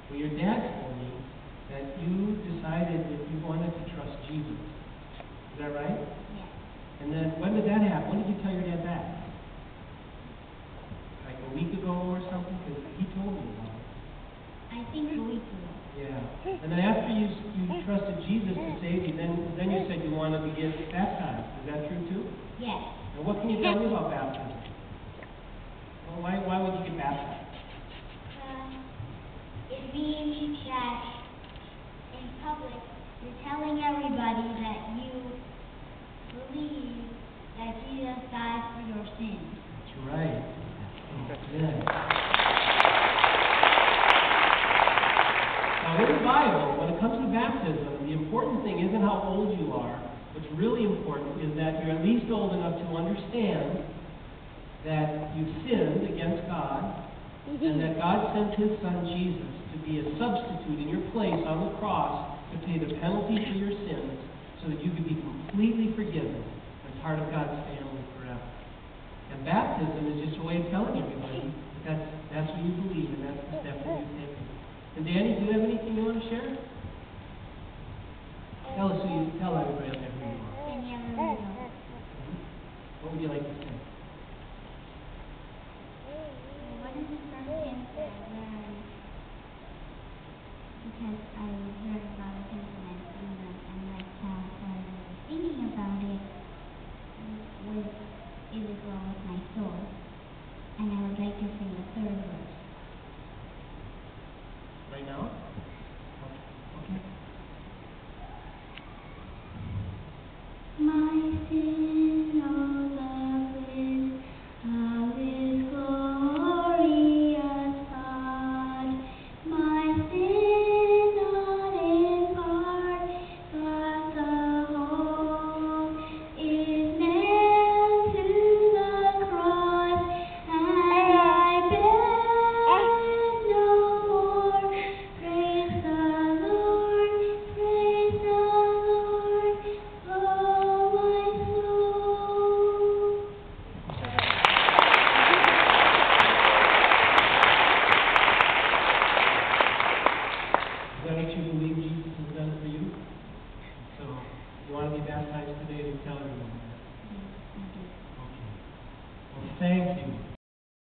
Well, your dad told me that you decided that you wanted to trust Jesus. Is that right? Yes. And then when did that happen? When did you tell your dad that? Like a week ago or something? Because he told me about it. I think a week ago. Yeah. And then after you trusted Jesus to save you, then you said you wanted to get baptized. Is that true too? Yes. And what can you tell me about baptism? Well, why would you get baptized? It means that in public you're telling everybody that you believe that Jesus died for your sins. That's right. Good. Now, in the Bible, when it comes to baptism, the important thing isn't how old you are. What's really important is that you're at least old enough to understand that you've sinned against God, and that God sent His Son Jesus to be a substitute in your place on the cross to pay the penalty for your sins so that you could be completely forgiven and part of God's family forever. And baptism is just a way of telling everybody that that's what you believe and that's the step that you've taken. And Danny, do you have anything you want to share? Tell everybody out there who you are. What would you like to say? What is the first thing that I learned? Because I heard about it and I seen them and like how I was thinking about it was well with my soul. And I would like to sing the third verse. Right now? Okay. My sin, oh lovely, how is glorious God. My sin not in part, but the whole is nailed to the cross, and I beg no more. Praise the Lord, praise the Lord, oh my soul. Is that what you believe Jesus has done for you? So, you want to be baptized today to tell